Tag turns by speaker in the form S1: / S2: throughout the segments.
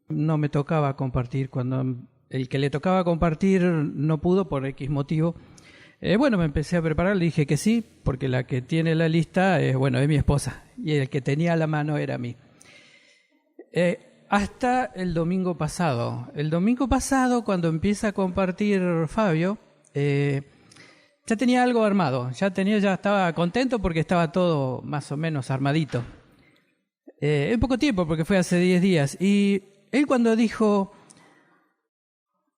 S1: no me tocaba compartir. Cuando el que le tocaba compartir no pudo por X motivo, bueno, me empecé a preparar, le dije que sí, porque la que tiene la lista es mi esposa, y el que tenía a la mano era mí. Hasta el domingo pasado. El domingo pasado, cuando empieza a compartir Fabio, ya tenía algo armado, ya estaba contento porque estaba todo más o menos armadito. En poco tiempo, porque fue hace 10 días. Y él cuando dijo,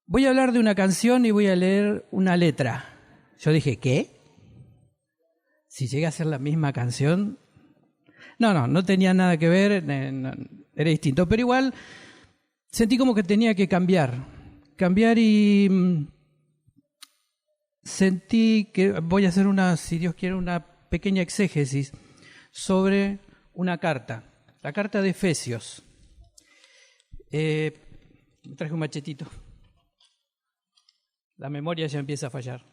S1: voy a hablar de una canción y voy a leer una letra. Yo dije, ¿qué? Si llega a ser la misma canción. No tenía nada que ver, era distinto. Pero igual sentí como que tenía que cambiar y sentí que voy a hacer si Dios quiere, una pequeña exégesis sobre una carta, la carta de Efesios. Me traje un machetito. La memoria ya empieza a fallar.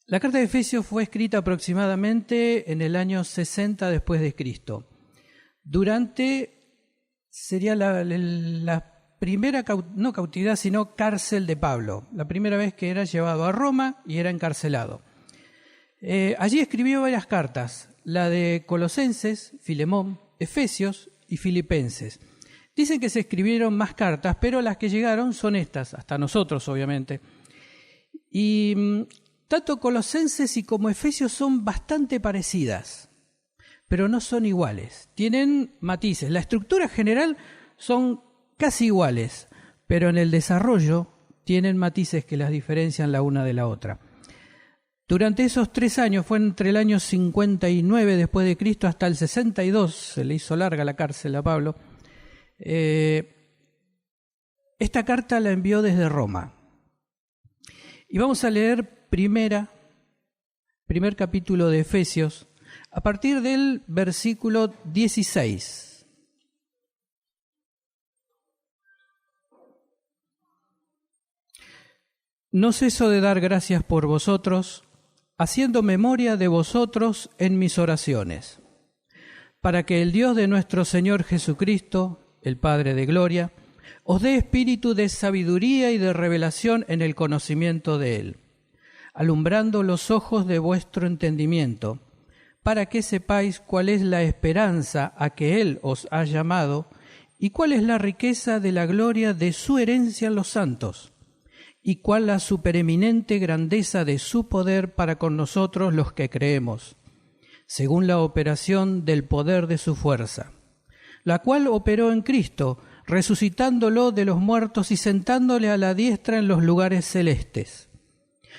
S1: La carta de Efesios fue escrita aproximadamente en el año 60 después de Cristo. Sería la primera, no cautividad, sino cárcel de Pablo. La primera vez que era llevado a Roma y era encarcelado. Allí escribió varias cartas, la de Colosenses, Filemón, Efesios y Filipenses. Dicen que se escribieron más cartas, pero las que llegaron son estas, hasta nosotros obviamente. Y tanto Colosenses y como Efesios son bastante parecidas, pero no son iguales. Tienen matices. La estructura general son casi iguales, pero en el desarrollo tienen matices que las diferencian la una de la otra. Durante esos 3 años, fue entre el año 59 después de Cristo hasta el 62, se le hizo larga la cárcel a Pablo. Esta carta la envió desde Roma. Y vamos a leer primer capítulo de Efesios, a partir del versículo 16. No ceso de dar gracias por vosotros, haciendo memoria de vosotros en mis oraciones, para que el Dios de nuestro Señor Jesucristo, el Padre de gloria, os dé espíritu de sabiduría y de revelación en el conocimiento de Él, alumbrando los ojos de vuestro entendimiento, para que sepáis cuál es la esperanza a que Él os ha llamado y cuál es la riqueza de la gloria de su herencia en los santos, y cuál la supereminente grandeza de su poder para con nosotros los que creemos, según la operación del poder de su fuerza, la cual operó en Cristo, resucitándolo de los muertos y sentándole a la diestra en los lugares celestes,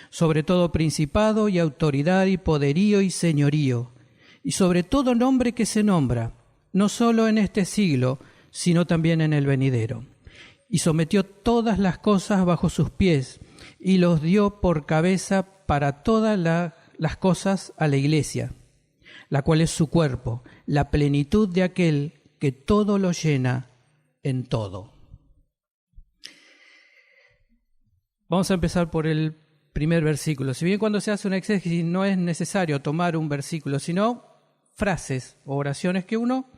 S1: sobre todo principado y autoridad y poderío y señorío, y sobre todo nombre que se nombra, no solo en este siglo, sino también en el venidero. Y sometió todas las cosas bajo sus pies, y los dio por cabeza para todas las cosas a la Iglesia, la cual es su cuerpo, la plenitud de aquel que todo lo llena en todo. Vamos a empezar por el primer versículo. Si bien cuando se hace una exégesis no es necesario tomar un versículo, sino frases o oraciones que uno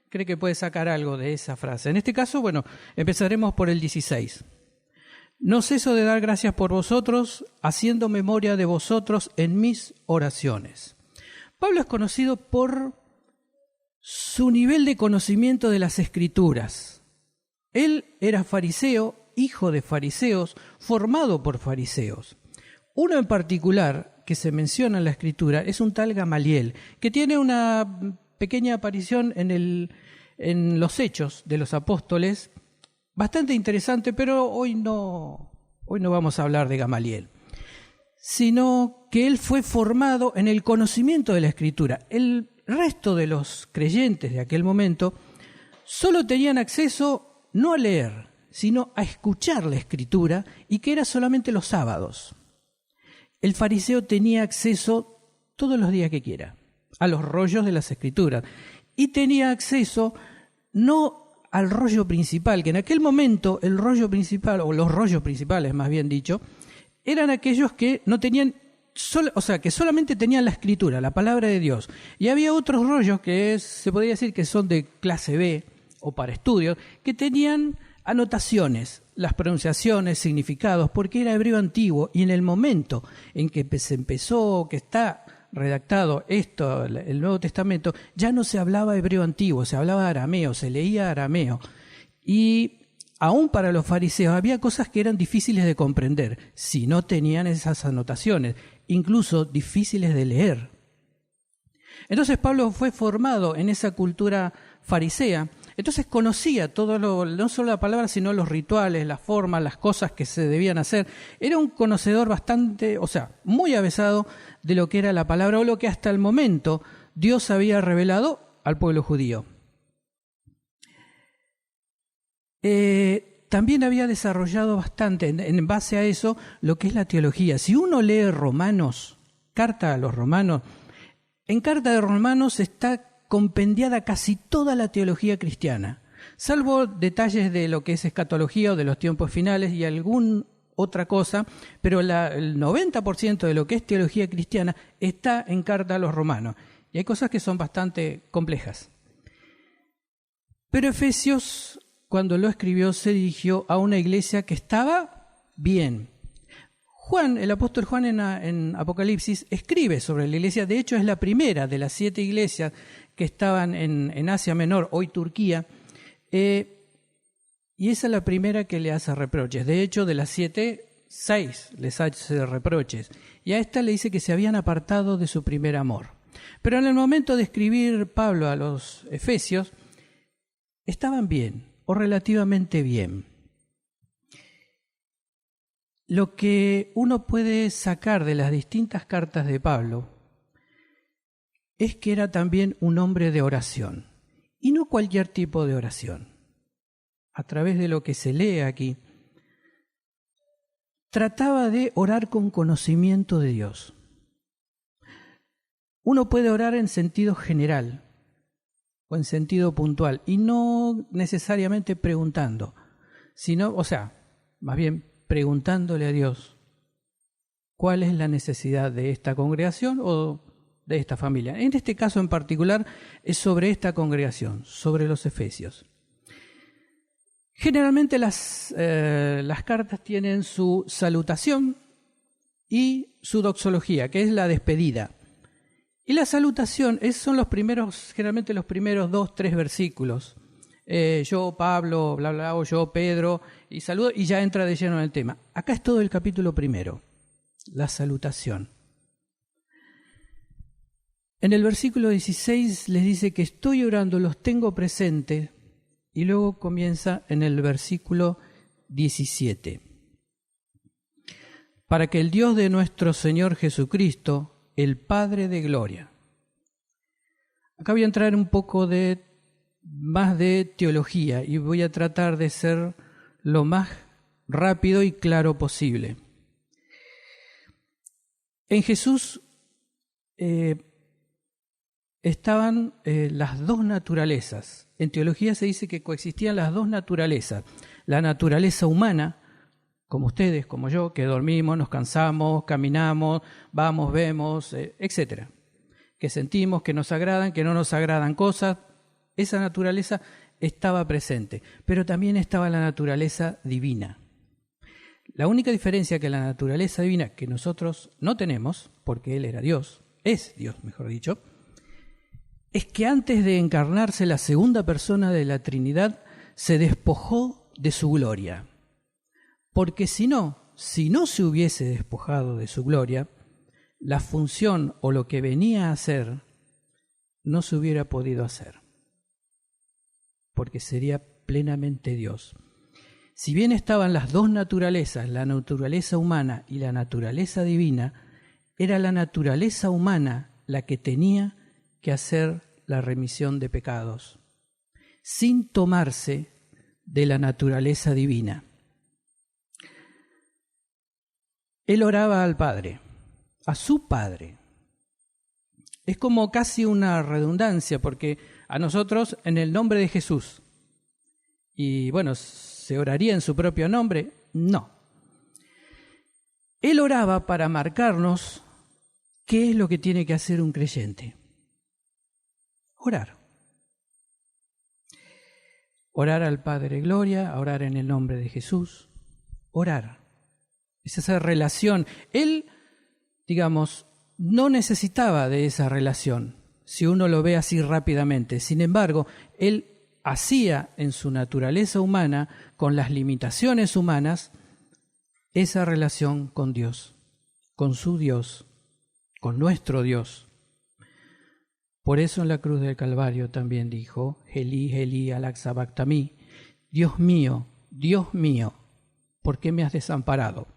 S1: cree que puede sacar algo de esa frase. En este caso, empezaremos por el 16. No ceso de dar gracias por vosotros, haciendo memoria de vosotros en mis oraciones. Pablo es conocido por su nivel de conocimiento de las Escrituras. Él era fariseo, hijo de fariseos, formado por fariseos. Uno en particular que se menciona en la Escritura es un tal Gamaliel, que tiene una pequeña aparición en los Hechos de los Apóstoles, bastante interesante, pero hoy no vamos a hablar de Gamaliel, sino que él fue formado en el conocimiento de la Escritura. El resto de los creyentes de aquel momento solo tenían acceso no a leer, sino a escuchar la Escritura, y que era solamente los sábados. El fariseo tenía acceso todos los días que quiera a los rollos de las Escrituras, y tenía acceso no al rollo principal, que en aquel momento el rollo principal, o los rollos principales más bien dicho, eran aquellos que no tenían que solamente tenían la escritura, la palabra de Dios. Y había otros rollos que se podría decir que son de clase B o para estudios, que tenían anotaciones, las pronunciaciones, significados, porque era hebreo antiguo, y en el momento en que se empezó, que está redactado esto, el Nuevo Testamento, ya no se hablaba hebreo antiguo, se hablaba arameo, se leía arameo. Y aún para los fariseos había cosas que eran difíciles de comprender si no tenían esas anotaciones, incluso difíciles de leer. Entonces Pablo fue formado en esa cultura farisea. Entonces conocía todo no solo la palabra, sino los rituales, las formas, las cosas que se debían hacer. Era un conocedor muy avesado de lo que era la palabra o lo que hasta el momento Dios había revelado al pueblo judío. También había desarrollado bastante, en base a eso, lo que es la teología. Si uno lee Romanos, carta a los Romanos, en carta de Romanos está compendiada casi toda la teología cristiana, salvo detalles de lo que es escatología o de los tiempos finales y alguna otra cosa, pero el 90% de lo que es teología cristiana está en carta a los Romanos. Y hay cosas que son bastante complejas. Pero Efesios, cuando lo escribió, se dirigió a una iglesia que estaba bien. El apóstol Juan en Apocalipsis escribe sobre la iglesia, de hecho es la primera de las 7 iglesias que estaban en Asia Menor, hoy Turquía, y esa es la primera que le hace reproches. De hecho, de las 7, 6 les hace reproches, y a esta le dice que se habían apartado de su primer amor. Pero en el momento de escribir Pablo a los Efesios, estaban bien, o relativamente bien. Lo que uno puede sacar de las distintas cartas de Pablo es que era también un hombre de oración, y no cualquier tipo de oración. A través de lo que se lee aquí, trataba de orar con conocimiento de Dios. Uno puede orar en sentido general o en sentido puntual, y no necesariamente preguntando, sino, más bien preguntándole a Dios cuál es la necesidad de esta congregación o de esta familia. En este caso en particular es sobre esta congregación, sobre los Efesios. Generalmente las cartas tienen su salutación y su doxología, que es la despedida. Y la salutación son generalmente los primeros 2, 3 versículos. Yo, Pablo, bla, bla, o yo, Pedro, y saludo, y ya entra de lleno en el tema. Acá es todo el capítulo primero, la salutación. En el versículo 16 les dice que estoy orando, los tengo presentes, y luego comienza en el versículo 17. Para que el Dios de nuestro Señor Jesucristo, el Padre de Gloria. Acá voy a entrar un poco más de teología y voy a tratar de ser lo más rápido y claro posible. En Jesús estaban las dos naturalezas. En teología se dice que coexistían las dos naturalezas. La naturaleza humana, como ustedes, como yo, que dormimos, nos cansamos, caminamos, vamos, vemos, etc. Que sentimos, que nos agradan, que no nos agradan cosas. Esa naturaleza estaba presente, pero también estaba la naturaleza divina. La única diferencia que la naturaleza divina, que nosotros no tenemos, porque Él era Dios, es Dios, mejor dicho, es que antes de encarnarse la segunda persona de la Trinidad, se despojó de su gloria. Porque si no se hubiese despojado de su gloria, la función o lo que venía a hacer no se hubiera podido hacer. Porque sería plenamente Dios. Si bien estaban las dos naturalezas, la naturaleza humana y la naturaleza divina, era la naturaleza humana la que tenía que hacer la remisión de pecados, sin tomarse de la naturaleza divina. Él oraba al Padre, a su Padre. Es como casi una redundancia, porque a nosotros en el nombre de Jesús, y bueno, ¿se oraría en su propio nombre? No. Él oraba para marcarnos ¿qué es lo que tiene que hacer un creyente? Orar. Orar al Padre Gloria, orar en el nombre de Jesús. Orar. Es esa relación. Él, digamos, no necesitaba de esa relación, si uno lo ve así rápidamente. Sin embargo, él hacía en su naturaleza humana, con las limitaciones humanas, esa relación con Dios, con su Dios, con nuestro Dios. Por eso en la cruz del Calvario también dijo, Elí, Elí, halak sabactami, Dios mío, ¿por qué me has desamparado?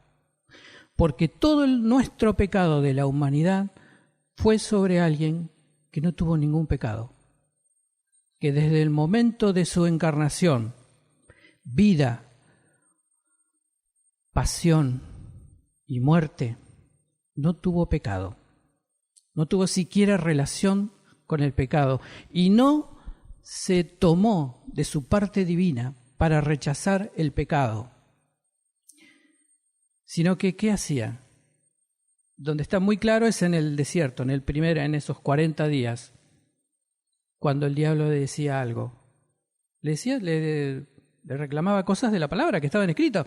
S1: Porque todo nuestro pecado de la humanidad fue sobre alguien que no tuvo ningún pecado, que desde el momento de su encarnación, vida, pasión y muerte, no tuvo pecado, no tuvo siquiera relación con el pecado y no se tomó de su parte divina para rechazar el pecado, sino que ¿qué hacía? Donde está muy claro es en el desierto, en esos 40 días, cuando el diablo le decía algo. Le reclamaba cosas de la palabra que estaban escritas.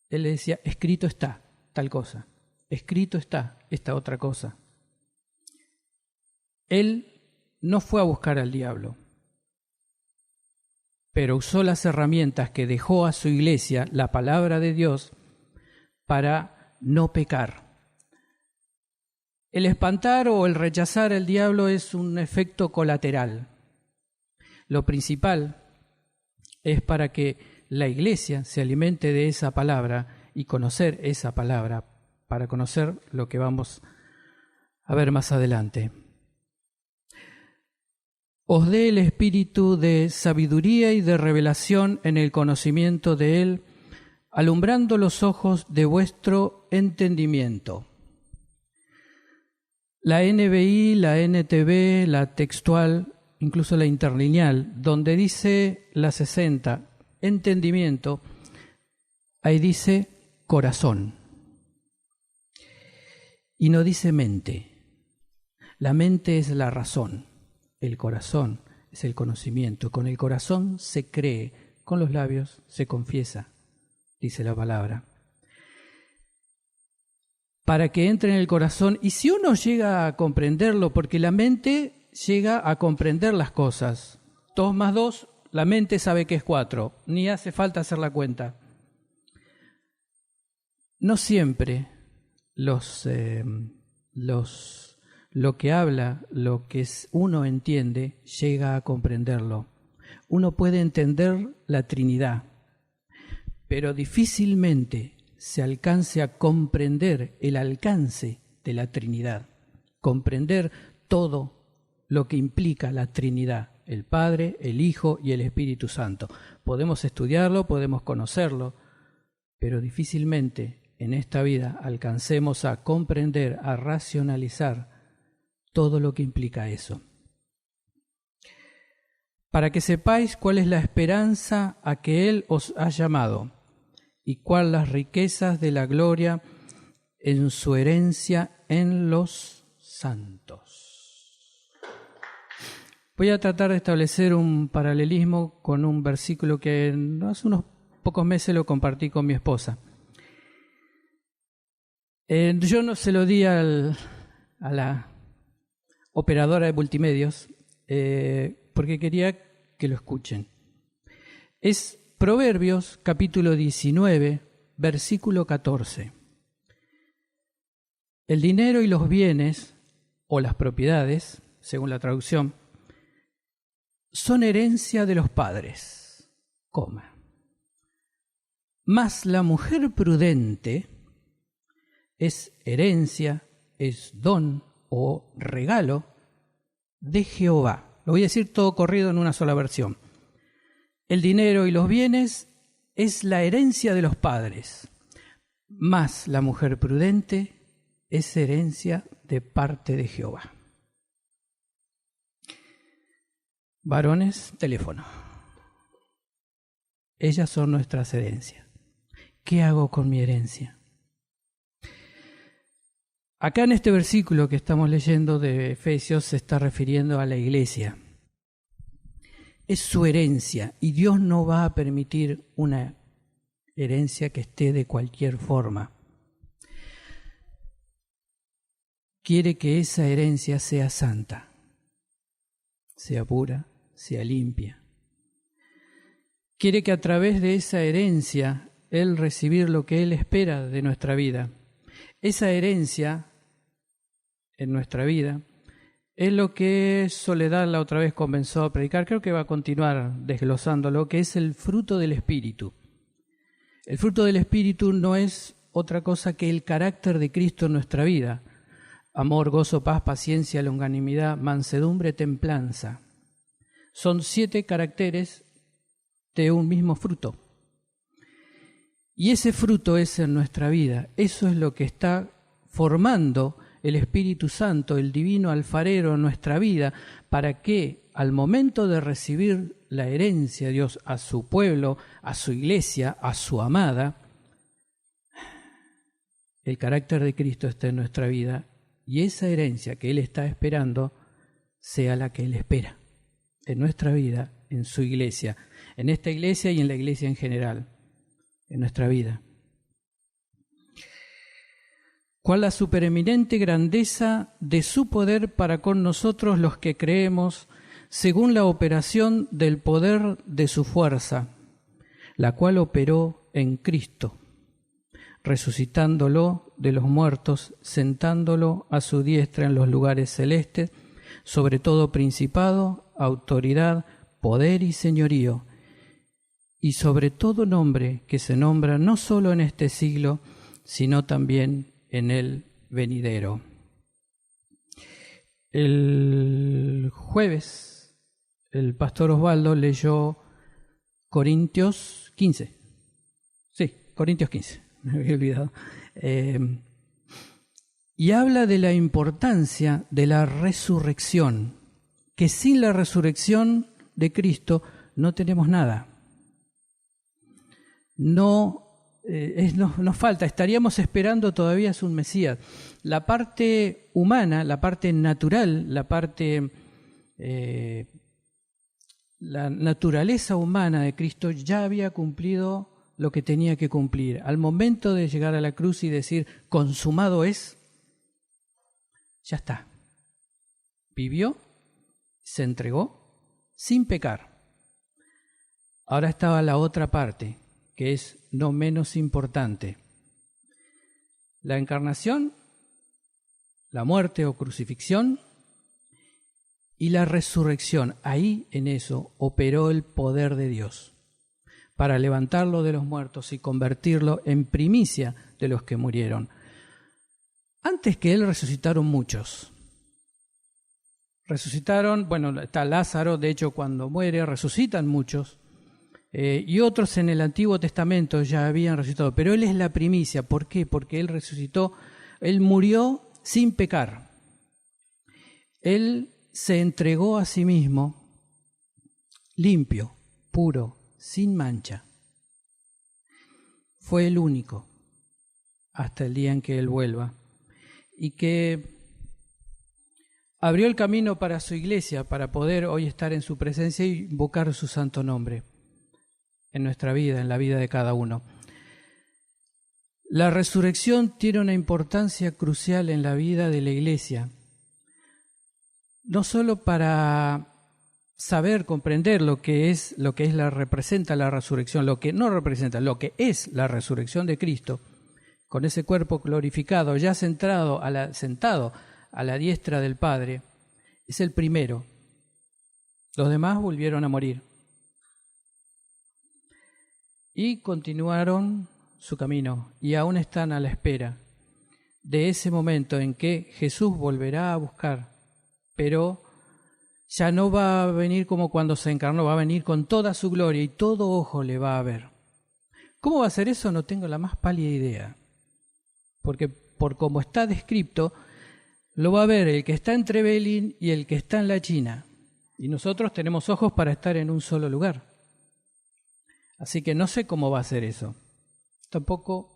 S1: Él le decía, escrito está tal cosa, escrito está esta otra cosa. Él no fue a buscar al diablo, pero usó las herramientas que dejó a su iglesia, la palabra de Dios, para no pecar. El espantar o el rechazar al diablo es un efecto colateral. Lo principal es para que la iglesia se alimente de esa palabra y conocer esa palabra, para conocer lo que vamos a ver más adelante. Os dé el espíritu de sabiduría y de revelación en el conocimiento de Él, alumbrando los ojos de vuestro entendimiento. La NBI, la NTV, la textual, incluso la interlineal, donde dice la 60, entendimiento, ahí dice corazón. Y no dice mente. La mente es la razón. El corazón es el conocimiento. Con el corazón se cree, con los labios se confiesa, dice la palabra. Para que entre en el corazón, y si uno llega a comprenderlo, porque la mente llega a comprender las cosas. 2 más 2, la mente sabe que es 4, ni hace falta hacer la cuenta. No siempre lo que habla, lo que uno entiende, llega a comprenderlo. Uno puede entender la Trinidad, pero difícilmente se alcance a comprender el alcance de la Trinidad, comprender todo lo que implica la Trinidad, el Padre, el Hijo y el Espíritu Santo. Podemos estudiarlo, podemos conocerlo, pero difícilmente en esta vida alcancemos a comprender, a racionalizar todo lo que implica eso. Para que sepáis cuál es la esperanza a que Él os ha llamado y cuál las riquezas de la gloria en su herencia en los santos. Voy a tratar de establecer un paralelismo con un versículo que hace unos pocos meses lo compartí con mi esposa. Yo no se lo di a la operadora de multimedios, porque quería que lo escuchen. Es Proverbios capítulo 19, versículo 14. El dinero y los bienes, o las propiedades, según la traducción, son herencia de los padres, mas la mujer prudente es herencia, es don o regalo de Jehová. Lo voy a decir todo corrido en una sola versión. El dinero y los bienes es la herencia de los padres, mas la mujer prudente es herencia de parte de Jehová. Varones, teléfono. Ellas son nuestras herencias. ¿Qué hago con mi herencia? Acá en este versículo que estamos leyendo de Efesios se está refiriendo a la iglesia. Es su herencia y Dios no va a permitir una herencia que esté de cualquier forma. Quiere que esa herencia sea santa, sea pura, sea limpia. Quiere que a través de esa herencia Él recibir lo que Él espera de nuestra vida. Esa herencia en nuestra vida es lo que Soledad la otra vez comenzó a predicar, creo que va a continuar desglosándolo, que es el fruto del Espíritu. El fruto del Espíritu no es otra cosa que el carácter de Cristo en nuestra vida. Amor, gozo, paz, paciencia, longanimidad, mansedumbre, templanza. Son 7 caracteres de un mismo fruto. Y ese fruto es en nuestra vida. Eso es lo que está formando el Espíritu Santo, el divino alfarero en nuestra vida, para que al momento de recibir la herencia de Dios a su pueblo, a su iglesia, a su amada, el carácter de Cristo esté en nuestra vida y esa herencia que Él está esperando sea la que Él espera en nuestra vida, en su iglesia, en esta iglesia y en la iglesia en general, en nuestra vida. Cuál la supereminente grandeza de su poder para con nosotros los que creemos, según la operación del poder de su fuerza, la cual operó en Cristo, resucitándolo de los muertos, sentándolo a su diestra en los lugares celestes, sobre todo principado, autoridad, poder y señorío, y sobre todo nombre que se nombra no solo en este siglo, sino también en el venidero. El jueves el pastor Osvaldo leyó Corintios 15. Sí, Corintios 15, me había olvidado. Y habla de la importancia de la resurrección, que sin la resurrección de Cristo no tenemos nada. Nos falta, estaríamos esperando todavía un Mesías. La parte humana, la parte natural, la naturaleza humana de Cristo ya había cumplido lo que tenía que cumplir. Al momento de llegar a la cruz y decir, consumado es, ya está. Vivió, se entregó sin pecar. Ahora estaba la otra parte, que es no menos importante. La encarnación, la muerte o crucifixión y la resurrección. Ahí en eso operó el poder de Dios para levantarlo de los muertos y convertirlo en primicia de los que murieron. Antes que Él resucitaron muchos. Resucitaron, está Lázaro, de hecho cuando muere resucitan muchos. Y otros en el Antiguo Testamento ya habían resucitado, pero Él es la primicia. ¿Por qué? Porque Él resucitó, Él murió sin pecar. Él se entregó a sí mismo limpio, puro, sin mancha. Fue el único hasta el día en que Él vuelva y que abrió el camino para su iglesia, para poder hoy estar en su presencia y invocar su santo nombre en nuestra vida, en la vida de cada uno. La resurrección tiene una importancia crucial en la vida de la iglesia, no solo para saber, comprender lo que representa la resurrección, lo que no representa, lo que es la resurrección de Cristo, con ese cuerpo glorificado, ya sentado a la diestra del Padre, es el primero. Los demás volvieron a morir. Y continuaron su camino y aún están a la espera de ese momento en que Jesús volverá a buscar, pero ya no va a venir como cuando se encarnó, va a venir con toda su gloria y todo ojo le va a ver. ¿Cómo va a ser eso? No tengo la más pálida idea, porque por como está descrito, lo va a ver el que está entre Belín y el que está en la China, y nosotros tenemos ojos para estar en un solo lugar. Así que no sé cómo va a ser eso. Tampoco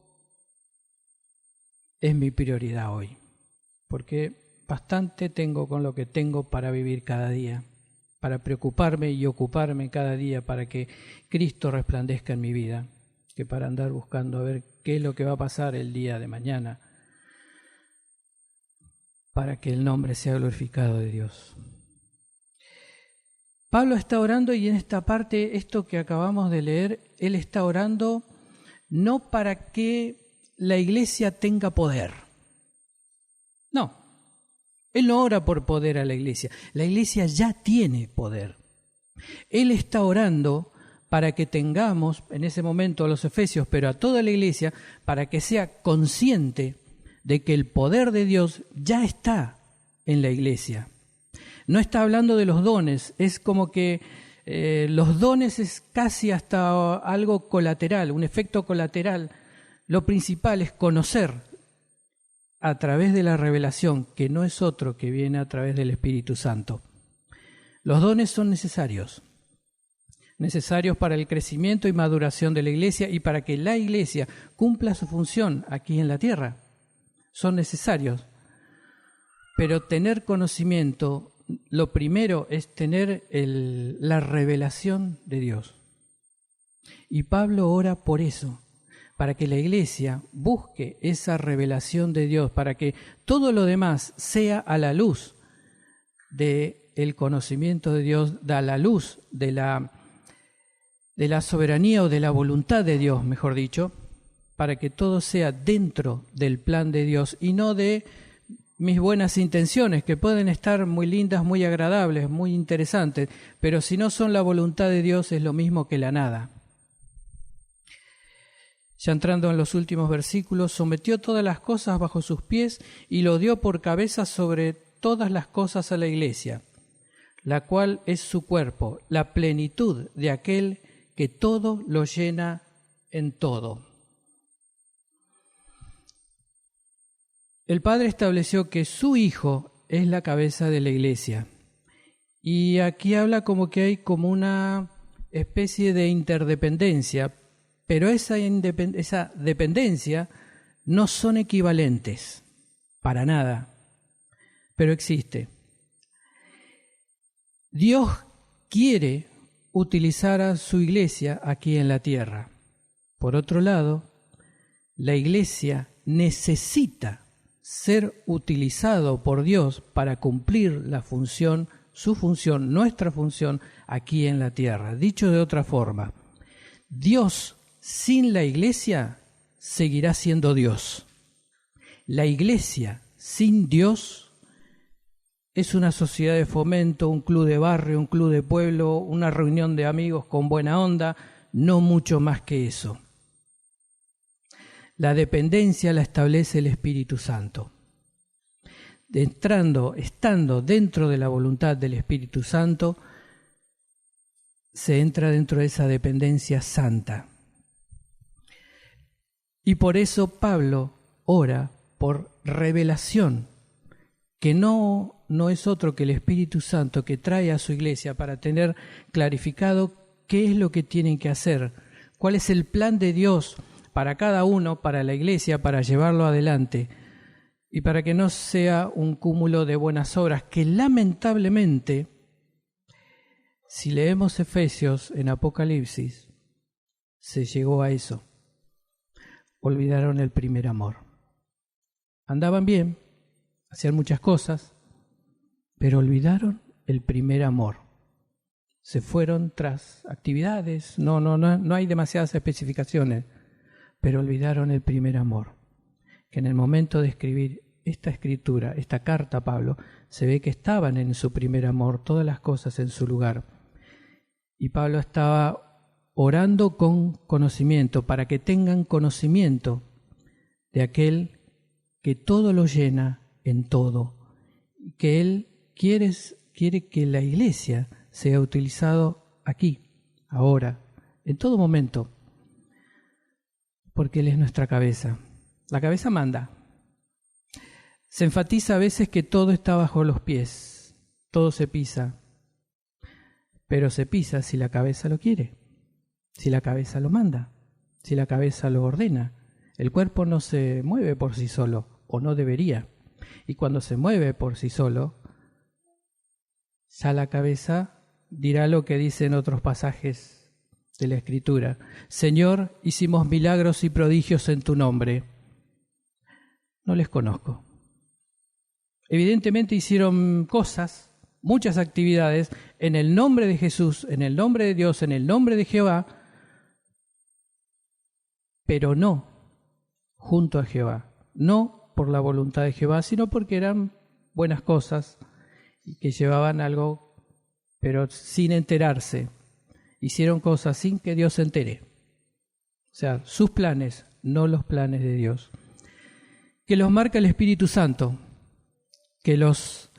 S1: es mi prioridad hoy. porque bastante tengo con lo que tengo para vivir cada día, para preocuparme y ocuparme cada día para que Cristo resplandezca en mi vida, que para andar buscando a ver qué es lo que va a pasar el día de mañana, para que el nombre sea glorificado de Dios. Pablo está orando y en esta parte, esto que acabamos de leer, él está orando no para que la iglesia tenga poder. No, él no ora por poder a la iglesia ya tiene poder. Él está orando para que tengamos, en ese momento a los efesios, pero a toda la iglesia, para que sea consciente de que el poder de Dios ya está en la iglesia. No está hablando de los dones, es como que los dones es casi hasta algo colateral, un efecto colateral. Lo principal es conocer a través de la revelación, que no es otro que viene a través del Espíritu Santo. Los dones son necesarios para el crecimiento y maduración de la iglesia y para que la iglesia cumpla su función aquí en la tierra. Son necesarios, pero tener conocimiento, lo primero es tener la revelación de Dios. Y Pablo ora por eso, para que la iglesia busque esa revelación de Dios, para que todo lo demás sea a la luz del conocimiento de Dios, a la luz de la soberanía o de la voluntad de Dios, mejor dicho, para que todo sea dentro del plan de Dios y no de mis buenas intenciones, que pueden estar muy lindas, muy agradables, muy interesantes, pero si no son la voluntad de Dios es lo mismo que la nada. Ya entrando en los últimos versículos, sometió todas las cosas bajo sus pies y lo dio por cabeza sobre todas las cosas a la iglesia, la cual es su cuerpo, la plenitud de aquel que todo lo llena en todo. El Padre estableció que su Hijo es la cabeza de la iglesia. Y aquí habla como que hay como una especie de interdependencia, pero esa dependencia no son equivalentes, para nada, pero existe. Dios quiere utilizar a su iglesia aquí en la tierra. Por otro lado, la iglesia necesita ser utilizado por Dios para cumplir la función, su función, nuestra función aquí en la tierra. Dicho de otra forma, Dios sin la iglesia seguirá siendo Dios. La iglesia sin Dios es una sociedad de fomento, un club de barrio, un club de pueblo, una reunión de amigos con buena onda, no mucho más que eso. La dependencia la establece el Espíritu Santo. Estando dentro de la voluntad del Espíritu Santo, se entra dentro de esa dependencia santa. Y por eso Pablo ora por revelación, que no es otro que el Espíritu Santo que trae a su iglesia para tener clarificado qué es lo que tienen que hacer, cuál es el plan de Dios para cada uno, para la iglesia, para llevarlo adelante y para que no sea un cúmulo de buenas obras, que lamentablemente, si leemos Efesios en Apocalipsis, se llegó a eso. Olvidaron el primer amor. Andaban bien, hacían muchas cosas, pero olvidaron el primer amor. Se fueron tras actividades, no hay demasiadas especificaciones, pero olvidaron el primer amor. Que en el momento de escribir esta escritura, esta carta a Pablo, se ve que estaban en su primer amor, todas las cosas en su lugar. Y Pablo estaba orando con conocimiento, para que tengan conocimiento de aquel que todo lo llena en todo, y que Él quiere que la iglesia sea utilizado aquí, ahora, en todo momento, porque Él es nuestra cabeza. La cabeza manda. Se enfatiza a veces que todo está bajo los pies, todo se pisa, pero se pisa si la cabeza lo quiere, si la cabeza lo manda, si la cabeza lo ordena. El cuerpo no se mueve por sí solo, o no debería. Y cuando se mueve por sí solo, ya la cabeza dirá lo que dice en otros pasajes de la Escritura. Señor, hicimos milagros y prodigios en tu nombre. No les conozco. Evidentemente hicieron cosas, muchas actividades, en el nombre de Jesús, en el nombre de Dios, en el nombre de Jehová, pero no junto a Jehová, no por la voluntad de Jehová, sino porque eran buenas cosas y que llevaban algo, pero sin enterarse. Hicieron cosas sin que Dios se entere. O sea, sus planes, no los planes de Dios. Que los marca el Espíritu Santo, que los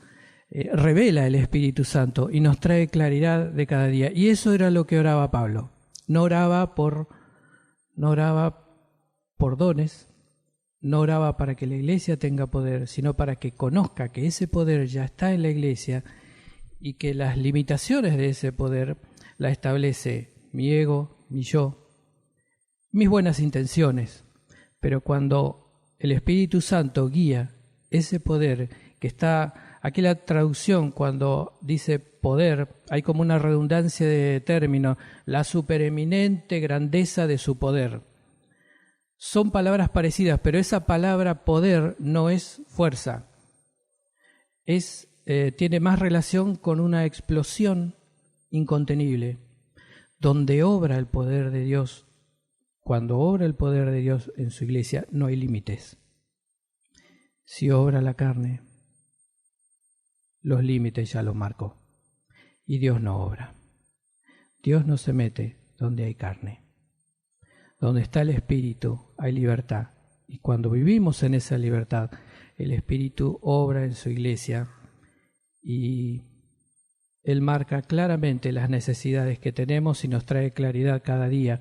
S1: revela el Espíritu Santo y nos trae claridad de cada día. Y eso era lo que oraba Pablo. No oraba por dones, no oraba para que la iglesia tenga poder, sino para que conozca que ese poder ya está en la iglesia y que las limitaciones de ese poder la establece mi ego, mi yo, mis buenas intenciones. Pero cuando el Espíritu Santo guía ese poder que está, aquí la traducción cuando dice poder, hay como una redundancia de término, la supereminente grandeza de su poder. Son palabras parecidas, pero esa palabra poder no es fuerza. Tiene más relación con una explosión incontenible, donde obra el poder de Dios. Cuando obra el poder de Dios en su iglesia, no hay límites. Si obra la carne, los límites ya los marcó. Y Dios no obra. Dios no se mete donde hay carne. Donde está el Espíritu hay libertad. Y cuando vivimos en esa libertad, el Espíritu obra en su iglesia y Él marca claramente las necesidades que tenemos y nos trae claridad cada día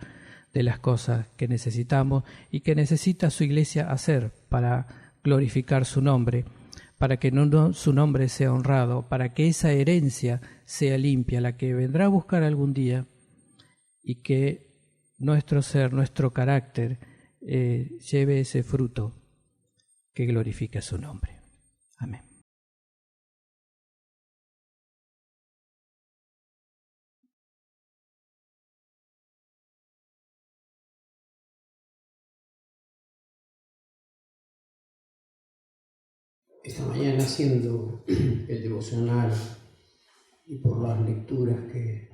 S1: de las cosas que necesitamos y que necesita su iglesia hacer para glorificar su nombre, para que su nombre sea honrado, para que esa herencia sea limpia, la que vendrá a buscar algún día, y que nuestro ser, nuestro carácter, lleve ese fruto que glorifica su nombre. Amén.
S2: Esta mañana haciendo el devocional y por las lecturas que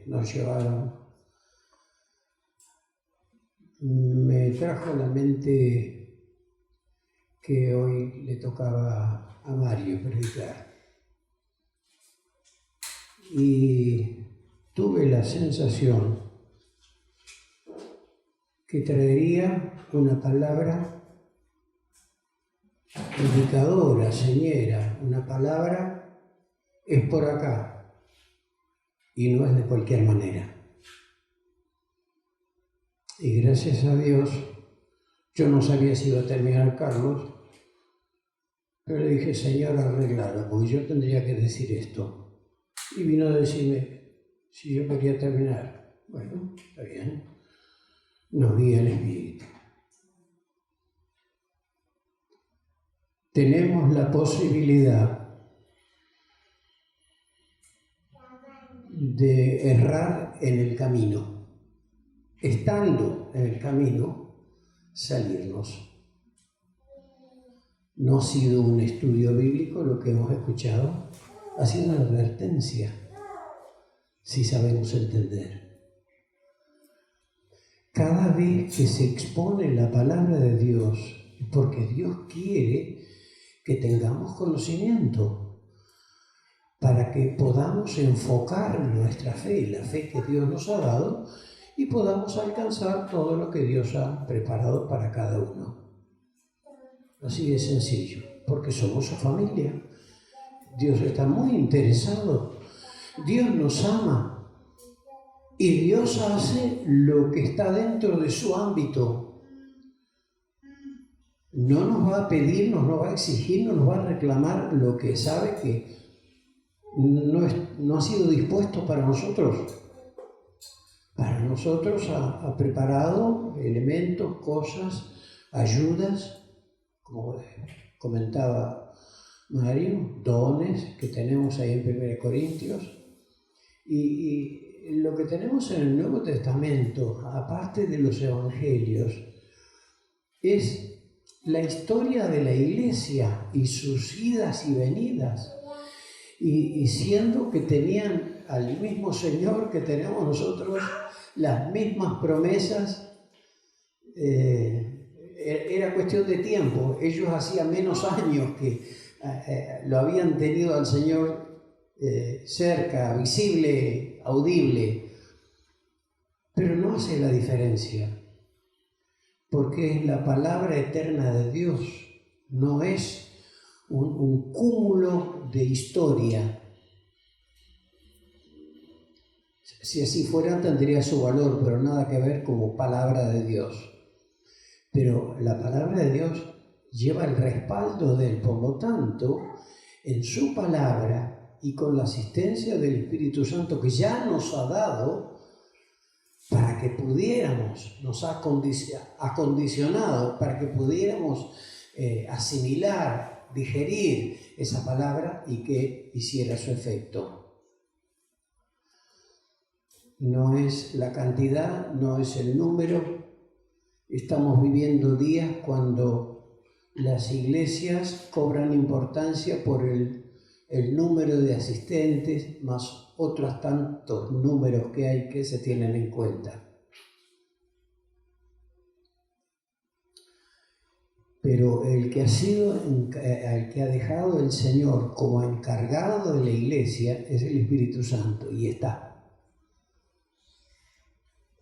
S2: nos llevaron, me trajo a la mente que hoy le tocaba a Mario predicar. Y tuve la sensación que traería una palabra indicadora, señera, una palabra es por acá y no es de cualquier manera. Y gracias a Dios, yo no sabía si iba a terminar Carlos, pero le dije, Señor, arreglalo, porque yo tendría que decir esto. Y vino a decirme si yo quería terminar. Bueno, está bien, nos guía el Espíritu. Tenemos la posibilidad de errar en el camino, estando en el camino, salirnos. No ha sido un estudio bíblico lo que hemos escuchado, ha sido una advertencia, si sabemos entender. Cada vez que se expone la palabra de Dios, porque Dios quiere que tengamos conocimiento, para que podamos enfocar nuestra fe, la fe que Dios nos ha dado, y podamos alcanzar todo lo que Dios ha preparado para cada uno. Así de sencillo, porque somos su familia. Dios está muy interesado. Dios nos ama. Y Dios hace lo que está dentro de su ámbito. No nos va a pedir, no nos va a exigir, no nos va a reclamar lo que sabe que no ha sido dispuesto para nosotros. Para nosotros ha preparado elementos, cosas, ayudas, como comentaba Mario, dones que tenemos ahí en 1 Corintios. Y lo que tenemos en el Nuevo Testamento, aparte de los evangelios, es la historia de la iglesia y sus idas y venidas. Y siendo que tenían al mismo Señor que tenemos nosotros, las mismas promesas, era cuestión de tiempo. Ellos hacían menos años que lo habían tenido al Señor cerca, visible, audible, pero no hace la diferencia, porque es la palabra eterna de Dios, no es un cúmulo de historia. Si así fuera tendría su valor, pero nada que ver como palabra de Dios. Pero la palabra de Dios lleva el respaldo de él, por lo tanto, en su palabra y con la asistencia del Espíritu Santo que ya nos ha dado para que pudiéramos, nos ha acondicionado para que pudiéramos asimilar, digerir esa palabra y que hiciera su efecto. No es la cantidad, no es el número. Estamos viviendo días cuando las iglesias cobran importancia por el número de asistentes, más otros tantos números que hay que se tienen en cuenta. Pero el que ha dejado el Señor como encargado de la iglesia es el Espíritu Santo, y está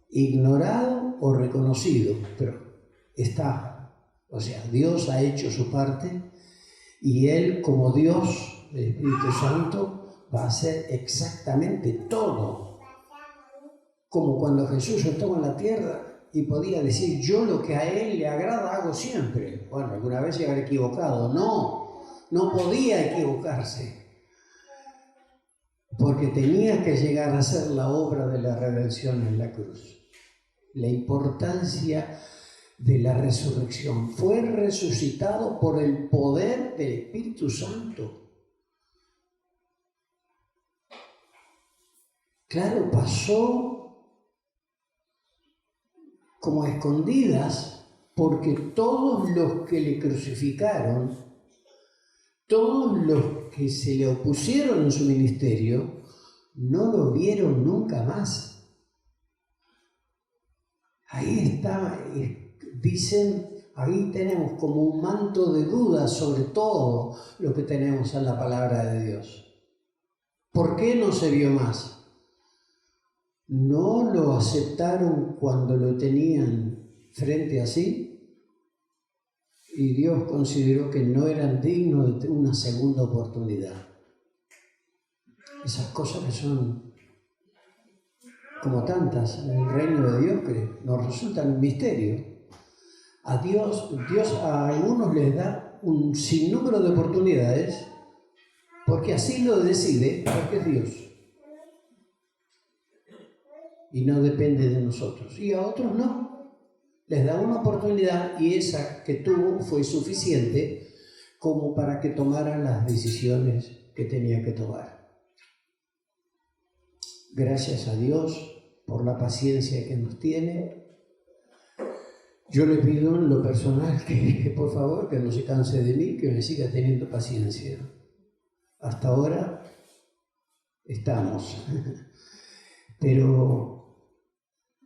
S2: ignorado o reconocido, pero está. O sea, Dios ha hecho su parte y Él, como Dios, el Espíritu Santo, va a hacer exactamente todo. Como cuando Jesús estuvo en la tierra y podía decir, yo lo que a Él le agrada hago siempre. Bueno, alguna vez se habrá equivocado. No podía equivocarse, porque tenía que llegar a hacer la obra de la redención en la cruz. La importancia de la resurrección. Fue resucitado por el poder del Espíritu Santo. Claro, pasó como a escondidas, porque todos los que le crucificaron, todos los que se le opusieron en su ministerio, no lo vieron nunca más. Ahí está, dicen, ahí tenemos como un manto de duda sobre todo lo que tenemos en la palabra de Dios. ¿Por qué no se vio más? ¿No lo aceptaron cuando lo tenían frente a sí? Y Dios consideró que no eran dignos de una segunda oportunidad. Esas cosas que son como tantas en el reino de Dios que nos resultan un misterio. A Dios a algunos les da un sinnúmero de oportunidades porque así lo decide, porque es Dios. Y no depende de nosotros. Y a otros no. Les da una oportunidad y esa que tuvo fue suficiente como para que tomaran las decisiones que tenía que tomar. Gracias a Dios por la paciencia que nos tiene. Yo le pido en lo personal que por favor que no se canse de mí, que me siga teniendo paciencia. Hasta ahora estamos. Pero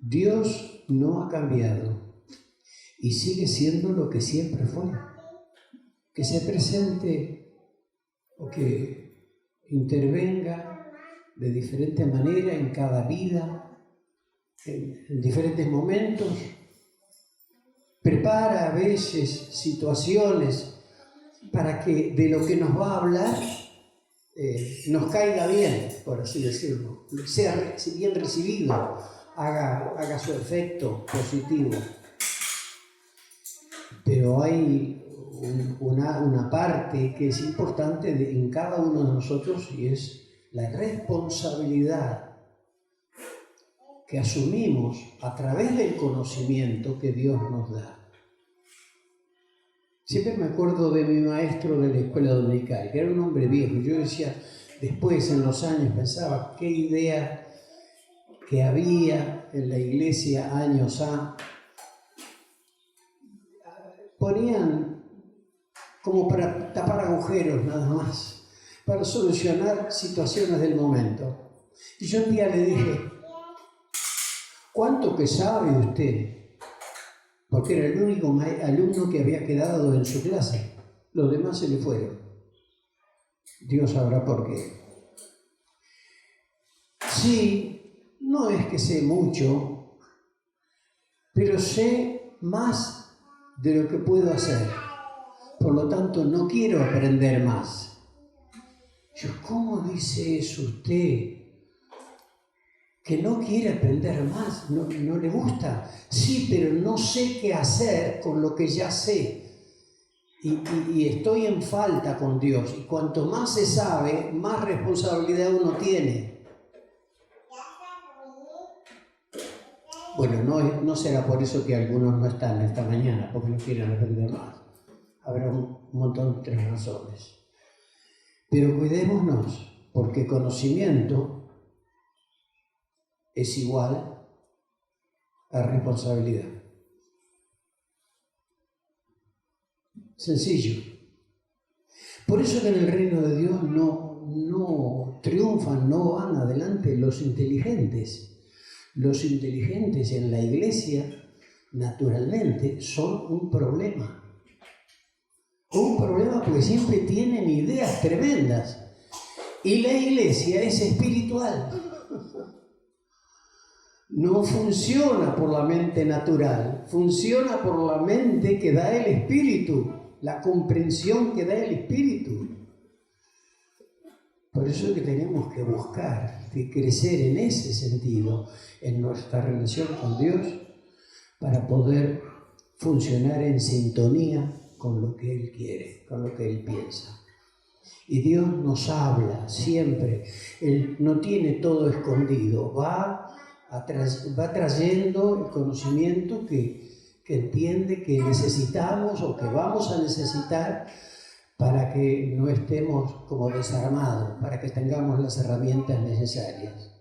S2: Dios no ha cambiado y sigue siendo lo que siempre fue. Que se presente o que intervenga de diferente manera en cada vida, en diferentes momentos. Prepara a veces situaciones para que de lo que nos va a hablar nos caiga bien, por así decirlo, sea bien recibido, haga su efecto positivo. Pero hay una parte que es importante en cada uno de nosotros y es la responsabilidad que asumimos a través del conocimiento que Dios nos da. Siempre me acuerdo de mi maestro de la escuela dominical, que era un hombre viejo. Yo decía, después en los años pensaba, qué idea que había en la iglesia años A. Ponían como para tapar agujeros nada más, para solucionar situaciones del momento. Y yo un día le dije, ¿cuánto que sabe usted? Porque era el único alumno que había quedado en su clase. Los demás se le fueron. Dios sabrá por qué. Sí, no es que sé mucho, pero sé más de lo que puedo hacer. Por lo tanto, no quiero aprender más. Yo, ¿cómo dice eso usted? Que no quiere aprender más, no le gusta. Sí, pero no sé qué hacer con lo que ya sé. Y estoy en falta con Dios. Y cuanto más se sabe, más responsabilidad uno tiene. Bueno, no será por eso que algunos no están esta mañana, porque no quieren aprender más. Habrá un montón de otras razones. Pero cuidémonos, porque conocimiento es igual a responsabilidad. Sencillo. Por eso que en el reino de Dios no triunfan, no van adelante los inteligentes. Los inteligentes en la iglesia, naturalmente, son un problema. Un problema porque siempre tienen ideas tremendas. Y la iglesia es espiritual. No funciona por la mente natural, funciona por la mente que da el Espíritu, la comprensión que da el Espíritu. Por eso es que tenemos que buscar, que crecer en ese sentido, en nuestra relación con Dios, para poder funcionar en sintonía con lo que Él quiere, con lo que Él piensa. Y Dios nos habla siempre, Él no tiene todo escondido, va trayendo el conocimiento que entiende que necesitamos o que vamos a necesitar para que no estemos como desarmados, para que tengamos las herramientas necesarias.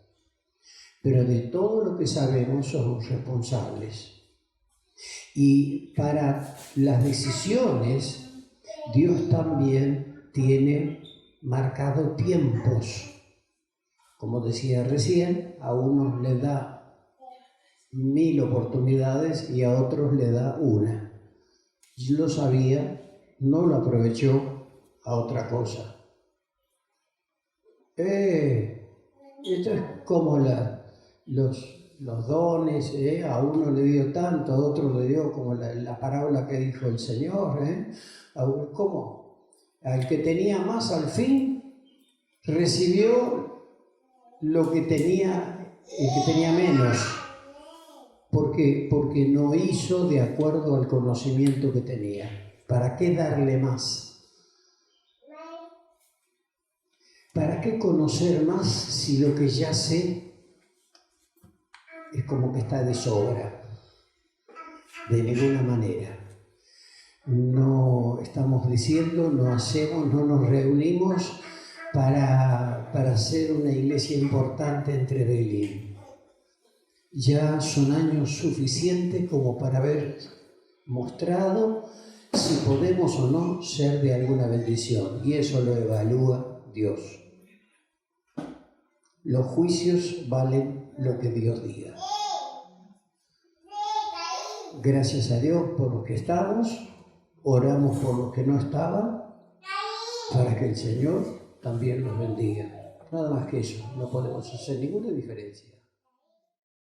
S2: Pero de todo lo que sabemos somos responsables. Y para las decisiones, Dios también tiene marcado tiempos. Como decía recién, a unos les da 1000 oportunidades y a otros le da una. Yo lo sabía, no lo aprovechó a otra cosa. Esto es como los dones, a uno le dio tanto, a otro le dio como la parábola que dijo el Señor. ¿Cómo? Al que tenía más al fin recibió lo que tenía, el que tenía menos. ¿Por qué? Porque no hizo de acuerdo al conocimiento que tenía. ¿Para qué darle más? ¿Para qué conocer más si lo que ya sé es como que está de sobra? De ninguna manera. No estamos diciendo, no hacemos, no nos reunimos para hacer una iglesia importante entre Belén. Ya son años suficientes como para haber mostrado si podemos o no ser de alguna bendición, y eso lo evalúa Dios. Los juicios valen lo que Dios diga. Gracias a Dios por los que estamos, oramos por los que no estaban, para que el Señor también los bendiga. Nada más que eso, no podemos hacer ninguna diferencia.